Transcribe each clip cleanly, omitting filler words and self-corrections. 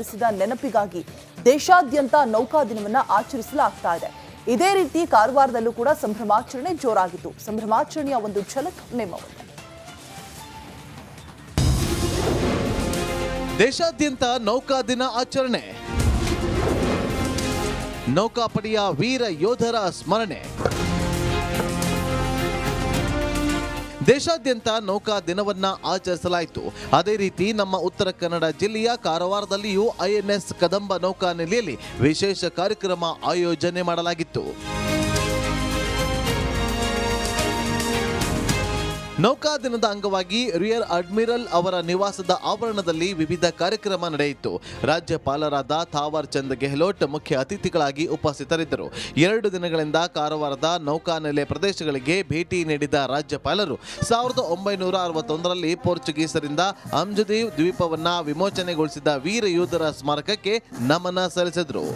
ಸಾಧಿಸಿದ ನೆನಪಿಗಾಗಿ ದೇಶಾದ್ಯಂತ ನೌಕಾ ದಿನವನ್ನು ಆಚರಿಸಲಾಗ್ತಾ ಇದೆ. ಇದೇ ರೀತಿ ಕಾರವಾರದಲ್ಲೂ ಕೂಡ ಸಂಭ್ರಮಾಚರಣೆ ಜೋರಾಗಿತ್ತು. ಸಂಭ್ರಮಾಚರಣೆಯ ಒಂದು ಝಲಕ್ ನಿಮ್ಮ ಮುಂದೆ. ದೇಶಾದ್ಯಂತ ನೌಕಾ ದಿನ ಆಚರಣೆ, ನೌಕಾಪಡೆಯ ವೀರ ಯೋಧರ ಸ್ಮರಣೆ. ದೇಶಾದ್ಯಂತ ನೌಕಾ ದಿನವನ್ನ ಆಚರಿಸಲಾಯಿತು. ಅದೇ ರೀತಿ ನಮ್ಮ ಉತ್ತರ ಕನ್ನಡ ಜಿಲ್ಲೆಯ ಕಾರವಾರದಲ್ಲಿಯೂ ಐಎನ್ಎಸ್ ಕದಂಬ ನೌಕಾ ನೆಲೆಯಲ್ಲಿ ವಿಶೇಷ ಕಾರ್ಯಕ್ರಮ ಆಯೋಜನೆ ಮಾಡಲಾಗಿತ್ತು. ನೌಕಾ ದಿನದ ಅಂಗವಾಗಿ ರಿಯರ್ ಅಡ್ಮಿರಲ್ ಅವರ ನಿವಾಸದ ಆವರಣದಲ್ಲಿ ವಿವಿಧ ಕಾರ್ಯಕ್ರಮ ನಡೆಯಿತು. ರಾಜ್ಯಪಾಲರಾದ ಥಾವರ್ ಚಂದ್ ಗೆಹ್ಲೋಟ್ ಮುಖ್ಯ ಅತಿಥಿಗಳಾಗಿ ಉಪಸ್ಥಿತರಿದ್ದರು. 2 ದಿನಗಳಿಂದ ಕಾರವಾರದ ನೌಕಾನೆಲೆ ಪ್ರದೇಶಗಳಿಗೆ ಭೇಟಿ ನೀಡಿದ ರಾಜ್ಯಪಾಲರು 1961ರಲ್ಲಿ ಪೋರ್ಚುಗೀಸರಿಂದ ಅಂಜುದೀವ್ ದ್ವೀಪವನ್ನ ವಿಮೋಚನೆಗೊಳಿಸಿದ ವೀರ ಯೋಧರ ಸ್ಮಾರಕಕ್ಕೆ ನಮನ ಸಲ್ಲಿಸಿದರು.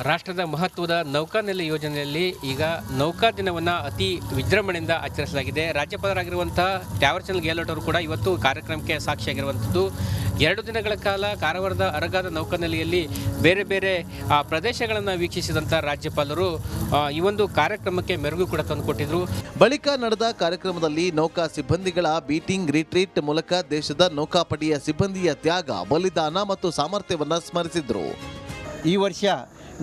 ರಾಷ್ಟ್ರದ ಮಹತ್ವದ ನೌಕಾನೆಲೆ ಯೋಜನೆಯಲ್ಲಿ ಈಗ ನೌಕಾ ದಿನವನ್ನು ಅತಿ ವಿಜೃಂಭಣೆಯಿಂದ ಆಚರಿಸಲಾಗಿದೆ. ರಾಜ್ಯಪಾಲರಾಗಿರುವಂತಹ ಥಾವರ್ಚಂದ್ ಗೆಹ್ಲೋಟ್ ಅವರು ಕೂಡ ಇವತ್ತು ಕಾರ್ಯಕ್ರಮಕ್ಕೆ ಸಾಕ್ಷಿಯಾಗಿರುವಂಥದ್ದು. 2 ದಿನಗಳ ಕಾಲ ಕಾರವಾರದ ಅರಗಾದ ನೌಕಾನೆಲೆಯಲ್ಲಿ ಬೇರೆ ಬೇರೆ ಪ್ರದೇಶಗಳನ್ನು ವೀಕ್ಷಿಸಿದಂಥ ರಾಜ್ಯಪಾಲರು ಈ ಒಂದು ಕಾರ್ಯಕ್ರಮಕ್ಕೆ ಮೆರುಗು ಕೂಡ ತಂದುಕೊಟ್ಟಿದ್ರು. ಬಳಿಕ ನಡೆದ ಕಾರ್ಯಕ್ರಮದಲ್ಲಿ ನೌಕಾ ಸಿಬ್ಬಂದಿಗಳ ಬೀಟಿಂಗ್ ರಿಟ್ರೀಟ್ ಮೂಲಕ ದೇಶದ ನೌಕಾಪಡೆಯ ಸಿಬ್ಬಂದಿಯ ತ್ಯಾಗ, ಬಲಿದಾನ ಮತ್ತು ಸಾಮರ್ಥ್ಯವನ್ನು ಸ್ಮರಿಸಿದರು. ಈ ವರ್ಷ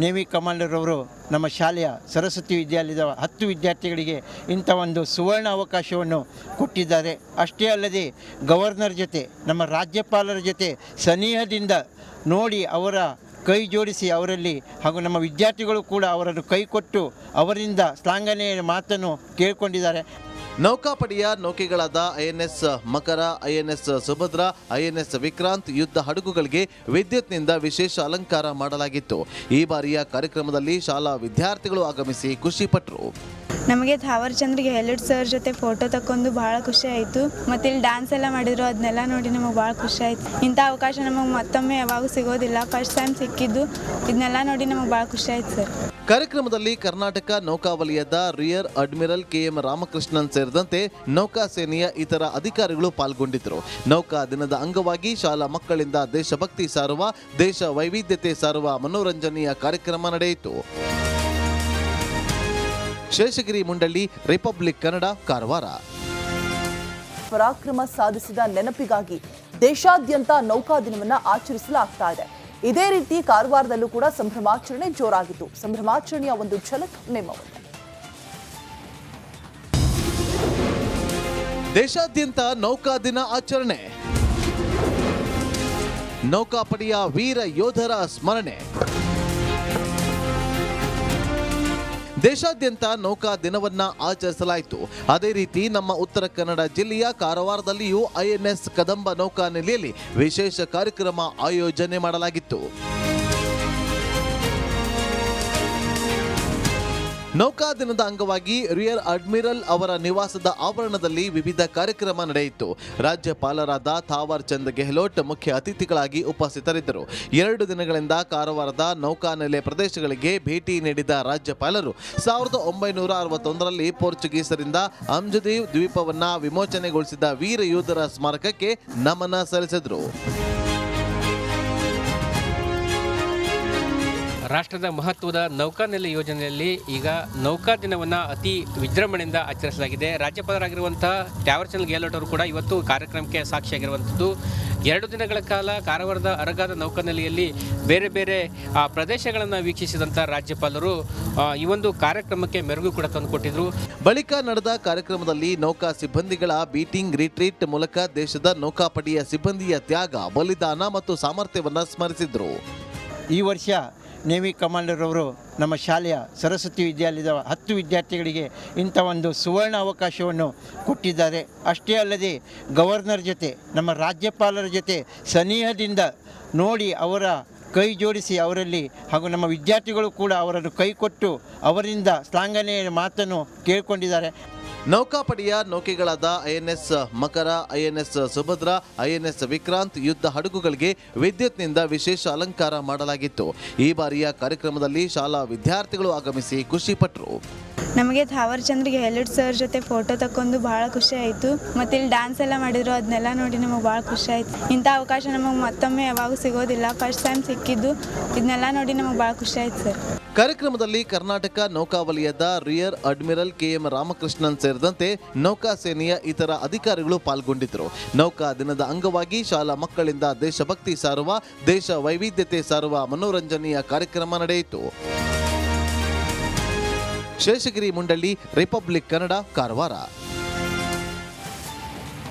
ನೇವಿ ಕಮಾಂಡರ್ ಅವರು ನಮ್ಮ ಶಾಲೆಯ ಸರಸ್ವತಿ ವಿದ್ಯಾಲಯದ 10 ವಿದ್ಯಾರ್ಥಿಗಳಿಗೆ ಇಂಥ ಒಂದು ಸುವರ್ಣ ಅವಕಾಶವನ್ನು ಕೊಟ್ಟಿದ್ದಾರೆ. ಅಷ್ಟೇ ಅಲ್ಲದೆ ಗವರ್ನರ್ ಜೊತೆ, ನಮ್ಮ ರಾಜ್ಯಪಾಲರ ಜೊತೆ ಸನಿಹದಿಂದ ನೋಡಿ ಅವರ ಕೈ ಜೋಡಿಸಿ ಅವರಲ್ಲಿ ಹಾಗೂ ನಮ್ಮ ವಿದ್ಯಾರ್ಥಿಗಳು ಕೂಡ ಅವರನ್ನು ಕೈ ಕೊಟ್ಟು ಅವರಿಂದ ಶ್ಲಾಘನೆಯ ಮಾತನ್ನು ಕೇಳಿಕೊಂಡಿದ್ದಾರೆ. ನೌಕಾಪಡೆಯ ನೌಕೆಗಳಾದ ಐಎನ್ಎಸ್ ಮಕರ, ಐಎನ್ಎಸ್ ಸುಭದ್ರಾ, ಐಎನ್ಎಸ್ ವಿಕ್ರಾಂತ್ ಯುದ್ಧ ಹಡಗುಗಳಿಗೆ ವಿದ್ಯುತ್ನಿಂದ ವಿಶೇಷ ಅಲಂಕಾರ ಮಾಡಲಾಗಿತ್ತು. ಈ ಬಾರಿಯ ಕಾರ್ಯಕ್ರಮದಲ್ಲಿ ಶಾಲಾ ವಿದ್ಯಾರ್ಥಿಗಳು ಆಗಮಿಸಿ ಖುಷಿಪಟ್ಟರು. ನಮಗೆ ಥಾವರ್ ಚಂದ್ ಗೆಹ್ಲೋಟ್ ಸರ್ ಜೊತೆ ಫೋಟೋ ತಕ್ಕೊಂಡು ಭಾಳ ಖುಷಿ ಆಯಿತು. ಮತ್ತು ಇಲ್ಲಿ ಡ್ಯಾನ್ಸ್ ಎಲ್ಲ ಮಾಡಿದ್ರು, ಅದನ್ನೆಲ್ಲ ನೋಡಿ ನಮಗೆ ಭಾಳ ಖುಷಿ ಆಯಿತು. ಇಂಥ ಅವಕಾಶ ನಮಗೆ ಮತ್ತೊಮ್ಮೆ ಯಾವಾಗೂ ಸಿಗೋದಿಲ್ಲ. ಫಸ್ಟ್ ಟೈಮ್ ಸಿಕ್ಕಿದ್ದು, ಇದನ್ನೆಲ್ಲ ನೋಡಿ ನಮಗೆ ಭಾಳ ಖುಷಿ ಆಯಿತು ಸರ್. ಕಾರ್ಯಕ್ರಮದಲ್ಲಿ ಕರ್ನಾಟಕ ನೌಕಾವಲಯದ ರಿಯರ್ ಅಡ್ಮಿರಲ್ KM ರಾಮಕೃಷ್ಣನ್ ಸೇರಿದಂತೆ ನೌಕಾ ಸೇನೆಯ ಇತರ ಅಧಿಕಾರಿಗಳು ಪಾಲ್ಗೊಂಡಿದ್ದರು. ನೌಕಾ ದಿನದ ಅಂಗವಾಗಿ ಶಾಲಾ ಮಕ್ಕಳಿಂದ ದೇಶಭಕ್ತಿ ಸಾರುವ, ದೇಶ ವೈವಿಧ್ಯತೆ ಸಾರುವ ಮನೋರಂಜನೆಯ ಕಾರ್ಯಕ್ರಮ ನಡೆಯಿತು. ಶೇಷಗಿರಿ ಮುಂಡಳ್ಳಿ, ರಿಪಬ್ಲಿಕ್ ಕನ್ನಡ, ಕಾರವಾರ. ಪರಾಕ್ರಮ ಸಾಧಿಸಿದ ನೆನಪಿಗಾಗಿ ದೇಶಾದ್ಯಂತ ನೌಕಾ ದಿನವನ್ನು ಆಚರಿಸಲಾಗ್ತಾ ಇದೆ. ಇದೇ ರೀತಿ ಕಾರವಾರದಲ್ಲೂ ಕೂಡ ಸಂಭ್ರಮಾಚರಣೆ ಜೋರಾಗಿತ್ತು. ಸಂಭ್ರಮಾಚರಣೆಯ ಒಂದು ಝಲಕ್ ನಿಮ್ಮ ಮುಂದೆ. ದೇಶಾದ್ಯಂತ ನೌಕಾ ದಿನ ಆಚರಣೆ, ನೌಕಾಪಡೆಯ ವೀರ ಯೋಧರ ಸ್ಮರಣೆ. ದೇಶಾದ್ಯಂತ ನೌಕಾ ದಿನವನ್ನ ಆಚರಿಸಲಾಯಿತು. ಅದೇ ರೀತಿ ನಮ್ಮ ಉತ್ತರ ಕನ್ನಡ ಜಿಲ್ಲೆಯ ಕಾರವಾರದಲ್ಲಿಯೂ ಐಎನ್ಎಸ್ ಕದಂಬ ನೌಕಾ ನೆಲೆಯಲ್ಲಿ ವಿಶೇಷ ಕಾರ್ಯಕ್ರಮ ಆಯೋಜನೆ ಮಾಡಲಾಗಿತ್ತು. ನೌಕಾ ದಿನದ ಅಂಗವಾಗಿ ರಿಯರ್ ಅಡ್ಮಿರಲ್ ಅವರ ನಿವಾಸದ ಆವರಣದಲ್ಲಿ ವಿವಿಧ ಕಾರ್ಯಕ್ರಮ ನಡೆಯಿತು. ರಾಜ್ಯಪಾಲರಾದ ಥಾವರ್ ಚಂದ್ ಗೆಹ್ಲೋಟ್ ಮುಖ್ಯ ಅತಿಥಿಗಳಾಗಿ ಉಪಸ್ಥಿತರಿದ್ದರು. 2 ದಿನಗಳಿಂದ ಕಾರವಾರದ ನೌಕಾನೆಲೆ ಪ್ರದೇಶಗಳಿಗೆ ಭೇಟಿ ನೀಡಿದ ರಾಜ್ಯಪಾಲರು 1961ರಲ್ಲಿ ಪೋರ್ಚುಗೀಸರಿಂದ ಅಂಜುದೀವ್ ದ್ವೀಪವನ್ನ ವಿಮೋಚನೆಗೊಳಿಸಿದ ವೀರ ಯೋಧರ ಸ್ಮಾರಕಕ್ಕೆ ನಮನ ಸಲ್ಲಿಸಿದರು. ರಾಷ್ಟ್ರದ ಮಹತ್ವದ ನೌಕಾನೆಲೆ ಯೋಜನೆಯಲ್ಲಿ ಈಗ ನೌಕಾ ದಿನವನ್ನು ಅತಿ ವಿಜೃಂಭಣೆಯಿಂದ ಆಚರಿಸಲಾಗಿದೆ. ರಾಜ್ಯಪಾಲರಾಗಿರುವಂತಹ ಥಾವರ್ಚಂದ್ ಗೆಹ್ಲೋಟ್ ಅವರು ಕೂಡ ಇವತ್ತು ಕಾರ್ಯಕ್ರಮಕ್ಕೆ ಸಾಕ್ಷಿಯಾಗಿರುವಂಥದ್ದು. 2 ದಿನಗಳ ಕಾಲ ಕಾರವಾರದ ಅರಗಾದ ನೌಕಾನೆಲೆಯಲ್ಲಿ ಬೇರೆ ಬೇರೆ ಪ್ರದೇಶಗಳನ್ನು ವೀಕ್ಷಿಸಿದಂಥ ರಾಜ್ಯಪಾಲರು ಈ ಒಂದು ಕಾರ್ಯಕ್ರಮಕ್ಕೆ ಮೆರುಗು ಕೂಡ ತಂದುಕೊಟ್ಟಿದ್ರು. ಬಳಿಕ ನಡೆದ ಕಾರ್ಯಕ್ರಮದಲ್ಲಿ ನೌಕಾ ಸಿಬ್ಬಂದಿಗಳ ಬೀಟಿಂಗ್ ರಿಟ್ರೀಟ್ ಮೂಲಕ ದೇಶದ ನೌಕಾಪಡೆಯ ಸಿಬ್ಬಂದಿಯ ತ್ಯಾಗ, ಬಲಿದಾನ ಮತ್ತು ಸಾಮರ್ಥ್ಯವನ್ನು ಸ್ಮರಿಸಿದರು. ಈ ವರ್ಷ ನೇವಿ ಕಮಾಂಡರ್ ಅವರು ನಮ್ಮ ಶಾಲೆಯ ಸರಸ್ವತಿ ವಿದ್ಯಾಲಯದ 10 ವಿದ್ಯಾರ್ಥಿಗಳಿಗೆ ಇಂಥ ಒಂದು ಸುವರ್ಣ ಅವಕಾಶವನ್ನು ಕೊಟ್ಟಿದ್ದಾರೆ. ಅಷ್ಟೇ ಅಲ್ಲದೆ ಗವರ್ನರ್ ಜೊತೆ, ನಮ್ಮ ರಾಜ್ಯಪಾಲರ ಜೊತೆ ಸನಿಹದಿಂದ ನೋಡಿ ಅವರ ಕೈ ಜೋಡಿಸಿ ಅವರಲ್ಲಿ ಹಾಗೂ ನಮ್ಮ ವಿದ್ಯಾರ್ಥಿಗಳು ಕೂಡ ಅವರನ್ನು ಕೈ ಕೊಟ್ಟು ಅವರಿಂದ ಶ್ಲಾಘನೆಯ ಮಾತನ್ನು ಕೇಳಿಕೊಂಡಿದ್ದಾರೆ. ನೌಕಾಪಡೆಯ ನೌಕೆಗಳಾದ ಐಎನ್ಎಸ್ ಮಕರ, ಐಎನ್ಎಸ್ ಸುಭದ್ರಾ, ಐಎನ್ಎಸ್ ವಿಕ್ರಾಂತ್ ಯುದ್ಧ ಹಡಗುಗಳಿಗೆ ವಿದ್ಯುತ್ನಿಂದ ವಿಶೇಷ ಅಲಂಕಾರ ಮಾಡಲಾಗಿತ್ತು. ಈ ಬಾರಿಯ ಕಾರ್ಯಕ್ರಮದಲ್ಲಿ ಶಾಲಾ ವಿದ್ಯಾರ್ಥಿಗಳು ಆಗಮಿಸಿ ಖುಷಿಪಟ್ಟರು. ನಮಗೆ ಥಾವರ್ಚಂದ್ರಿಗೆ ಹೆಲಿಡ್ ಸರ್ ಜೊತೆ ಫೋಟೋ ತಕ್ಕೊಂಡು ಭಾಳ ಖುಷಿ ಆಯಿತು ಮತ್ತು ಇಲ್ಲಿ ಡ್ಯಾನ್ಸ್ ಎಲ್ಲ ಮಾಡಿದ್ರು ಅದನ್ನೆಲ್ಲ ನೋಡಿ ನಮಗೆ ಭಾಳ ಖುಷಿ ಆಯಿತು. ಇಂಥ ಅವಕಾಶ ನಮಗೆ ಮತ್ತೊಮ್ಮೆ ಯಾವಾಗೂ ಸಿಗೋದಿಲ್ಲ, ಫಸ್ಟ್ ಟೈಮ್ ಸಿಕ್ಕಿದ್ದು. ಇದನ್ನೆಲ್ಲ ನೋಡಿ ನಮಗೆ ಭಾಳ ಖುಷಿ ಆಯ್ತು ಸರ್. ಕಾರ್ಯಕ್ರಮದಲ್ಲಿ ಕರ್ನಾಟಕ ನೌಕಾವಲಯದ ರಿಯರ್ ಅಡ್ಮಿರಲ್ KM ರಾಮಕೃಷ್ಣನ್ ಸೇರಿದಂತೆ ನೌಕಾ ಸೇನೆಯ ಇತರ ಅಧಿಕಾರಿಗಳು ಪಾಲ್ಗೊಂಡಿದ್ದರು. ನೌಕಾ ದಿನದ ಅಂಗವಾಗಿ ಶಾಲಾ ಮಕ್ಕಳಿಂದ ದೇಶಭಕ್ತಿ ಸಾರುವ, ದೇಶ ವೈವಿಧ್ಯತೆ ಸಾರುವ ಮನೋರಂಜನೆಯ ಕಾರ್ಯಕ್ರಮ ನಡೆಯಿತು. ಶೇಷಗಿರಿ ಮುಂಡಳ್ಳಿ, ರಿಪಬ್ಲಿಕ್ ಕನ್ನಡ, ಕಾರವಾರ.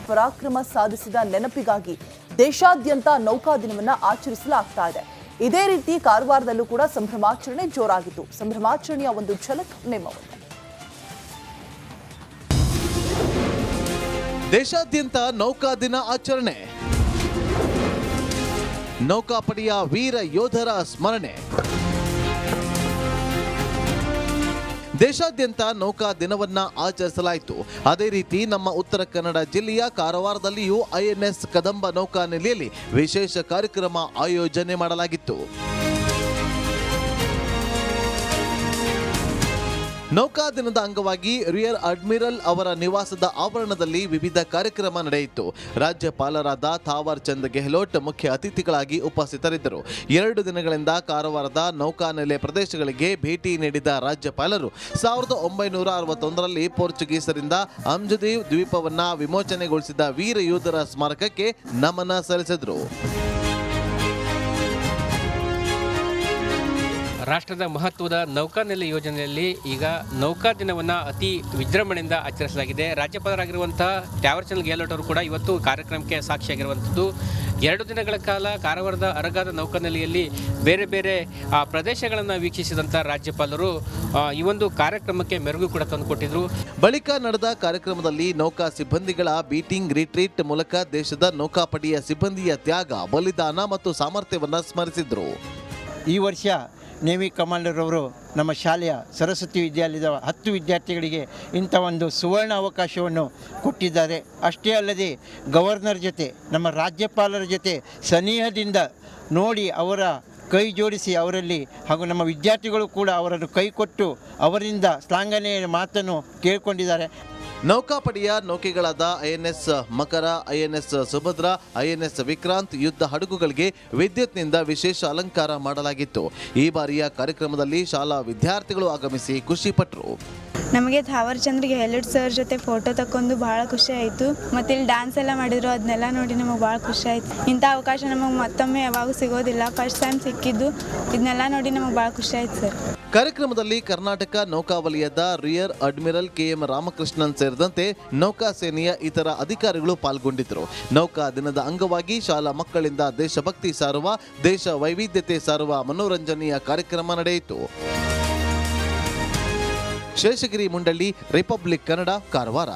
ಪರಾಕ್ರಮ ಸಾಧಿಸಿದ ನೆನಪಿಗಾಗಿ ದೇಶಾದ್ಯಂತ ನೌಕಾ ದಿನವನ್ನ ಆಚರಿಸಲಾಗ್ತಾ ಇದೆ. ಇದೇ ರೀತಿ ಕಾರವಾರದಲ್ಲೂ ಕೂಡ ಸಂಭ್ರಮಾಚರಣೆ ಜೋರಾಗಿತ್ತು. ಸಂಭ್ರಮಾಚರಣೆಯ ಒಂದು ಝಲಕ್ ನಿಮ್ಮ ಮುಂದೆ. ದೇಶಾದ್ಯಂತ ನೌಕಾ ದಿನ ಆಚರಣೆ, ನೌಕಾಪಡೆಯ ವೀರ ಯೋಧರ ಸ್ಮರಣೆ. ದೇಶಾದ್ಯಂತ ನೌಕಾ ದಿನವನ್ನ ಆಚರಿಸಲಾಯಿತು. ಅದೇ ರೀತಿ ನಮ್ಮ ಉತ್ತರ ಕನ್ನಡ ಜಿಲ್ಲೆಯ ಕಾರವಾರದಲ್ಲಿಯೂ INS ಕದಂಬ ನೌಕಾ ನೆಲೆಯಲ್ಲಿ ವಿಶೇಷ ಕಾರ್ಯಕ್ರಮ ಆಯೋಜನೆ ಮಾಡಲಾಗಿತ್ತು. ನೌಕಾ ದಿನದ ಅಂಗವಾಗಿ ರಿಯರ್ ಅಡ್ಮಿರಲ್ ಅವರ ನಿವಾಸದ ಆವರಣದಲ್ಲಿ ವಿವಿಧ ಕಾರ್ಯಕ್ರಮ ನಡೆಯಿತು. ರಾಜ್ಯಪಾಲರಾದ ಥಾವರ್ ಚಂದ್ ಗೆಹ್ಲೋಟ್ ಮುಖ್ಯ ಅತಿಥಿಗಳಾಗಿ ಉಪಸ್ಥಿತರಿದ್ದರು. 2 ದಿನಗಳಿಂದ ಕಾರವಾರದ ನೌಕಾನೆಲೆ ಪ್ರದೇಶಗಳಿಗೆ ಭೇಟಿ ನೀಡಿದ ರಾಜ್ಯಪಾಲರು 1961ರಲ್ಲಿ ಪೋರ್ಚುಗೀಸರಿಂದ ಅಂಜುದೀವ್ ದ್ವೀಪವನ್ನ ವಿಮೋಚನೆಗೊಳಿಸಿದ ವೀರ ಯೋಧರ ಸ್ಮಾರಕಕ್ಕೆ ನಮನ ಸಲ್ಲಿಸಿದರು. ರಾಷ್ಟ್ರದ ಮಹತ್ವದ ನೌಕಾನೆಲೆ ಯೋಜನೆಯಲ್ಲಿ ಈಗ ನೌಕಾ ದಿನವನ್ನು ಅತಿ ವಿಜೃಂಭಣೆಯಿಂದ ಆಚರಿಸಲಾಗಿದೆ. ರಾಜ್ಯಪಾಲರಾಗಿರುವಂತಹ ಟ್ಯಾವರ್ಚಂದ್ ಗೆಹ್ಲೋಟ್ ಅವರು ಕೂಡ ಇವತ್ತು ಕಾರ್ಯಕ್ರಮಕ್ಕೆ ಸಾಕ್ಷಿಯಾಗಿರುವಂಥದ್ದು. 2 ದಿನಗಳ ಕಾಲ ಕಾರವಾರದ ಅರಗಾದ ನೌಕಾನೆಲೆಯಲ್ಲಿ ಬೇರೆ ಬೇರೆ ಪ್ರದೇಶಗಳನ್ನು ವೀಕ್ಷಿಸಿದಂಥ ರಾಜ್ಯಪಾಲರು ಈ ಒಂದು ಕಾರ್ಯಕ್ರಮಕ್ಕೆ ಮೆರುಗು ಕೂಡ ತಂದುಕೊಟ್ಟಿದ್ರು. ಬಳಿಕ ನಡೆದ ಕಾರ್ಯಕ್ರಮದಲ್ಲಿ ನೌಕಾ ಸಿಬ್ಬಂದಿಗಳ ಬೀಟಿಂಗ್ ರಿಟ್ರೀಟ್ ಮೂಲಕ ದೇಶದ ನೌಕಾಪಡೆಯ ಸಿಬ್ಬಂದಿಯ ತ್ಯಾಗ, ಬಲಿದಾನ ಮತ್ತು ಸಾಮರ್ಥ್ಯವನ್ನು ಸ್ಮರಿಸಿದರು. ಈ ವರ್ಷ ನೇವಿ ಕಮಾಂಡರ್ ಅವರು ನಮ್ಮ ಶಾಲೆಯ ಸರಸ್ವತಿ ವಿದ್ಯಾಲಯದ 10 ವಿದ್ಯಾರ್ಥಿಗಳಿಗೆ ಇಂಥ ಒಂದು ಸುವರ್ಣ ಅವಕಾಶವನ್ನು ಕೊಟ್ಟಿದ್ದಾರೆ. ಅಷ್ಟೇ ಅಲ್ಲದೆ ಗವರ್ನರ್ ಜೊತೆ, ನಮ್ಮ ರಾಜ್ಯಪಾಲರ ಜೊತೆ ಸನಿಹದಿಂದ ನೋಡಿ ಅವರ ಕೈ ಜೋಡಿಸಿ ಅವರಲ್ಲಿ ಹಾಗೂ ನಮ್ಮ ವಿದ್ಯಾರ್ಥಿಗಳು ಕೂಡ ಅವರನ್ನು ಕೈ ಕೊಟ್ಟು ಅವರಿಂದ ಶ್ಲಾಘನೆಯ ಮಾತನ್ನು ಕೇಳಿಕೊಂಡಿದ್ದಾರೆ. ನೌಕಾಪಡೆಯ ನೌಕೆಗಳಾದ INS ಮಕರ, INS ಸುಭದ್ರಾ, INS ವಿಕ್ರಾಂತ್ ಯುದ್ಧ ಹಡಗುಗಳಿಗೆ ವಿದ್ಯುತ್ನಿಂದ ವಿಶೇಷ ಅಲಂಕಾರ ಮಾಡಲಾಗಿತ್ತು. ಈ ಬಾರಿಯ ಕಾರ್ಯಕ್ರಮದಲ್ಲಿ ಶಾಲಾ ವಿದ್ಯಾರ್ಥಿಗಳು ಆಗಮಿಸಿ ಖುಷಿಪಟ್ಟರು. ನಮಗೆ ಥಾವರ್ಚಂದ್ರಿಗೆ ಹೆಲಿಡ್ ಸರ್ ಜೊತೆ ಫೋಟೋ ತಕ್ಕೊಂಡು ಭಾಳ ಖುಷಿ ಆಯಿತು ಮತ್ತು ಇಲ್ಲಿ ಡ್ಯಾನ್ಸ್ ಎಲ್ಲ ಮಾಡಿದ್ರು ಅದನ್ನೆಲ್ಲ ನೋಡಿ ನಮಗೆ ಭಾಳ ಖುಷಿ ಆಯಿತು. ಇಂಥ ಅವಕಾಶ ನಮಗೆ ಮತ್ತೊಮ್ಮೆ ಯಾವಾಗೂ ಸಿಗೋದಿಲ್ಲ, ಫಸ್ಟ್ ಟೈಮ್ ಸಿಕ್ಕಿದ್ದು. ಇದನ್ನೆಲ್ಲ ನೋಡಿ ನಮಗೆ ಭಾಳ ಖುಷಿ ಆಯ್ತು ಸರ್. ಕಾರ್ಯಕ್ರಮದಲ್ಲಿ ಕರ್ನಾಟಕ ನೌಕಾವಲಯದ ರಿಯರ್ ಅಡ್ಮಿರಲ್ KM ರಾಮಕೃಷ್ಣನ್ ಸೇರಿದಂತೆ ನೌಕಾ ಸೇನೆಯ ಇತರ ಅಧಿಕಾರಿಗಳು ಪಾಲ್ಗೊಂಡಿದ್ದರು. ನೌಕಾ ದಿನದ ಅಂಗವಾಗಿ ಶಾಲಾ ಮಕ್ಕಳಿಂದ ದೇಶಭಕ್ತಿ ಸಾರುವ, ದೇಶ ವೈವಿಧ್ಯತೆ ಸಾರುವ ಮನೋರಂಜನೆಯ ಕಾರ್ಯಕ್ರಮ ನಡೆಯಿತು. ಶೇಷಗಿರಿ ಮುಂಡಳ್ಳಿ, ರಿಪಬ್ಲಿಕ್ ಕನ್ನಡ, ಕಾರವಾರ.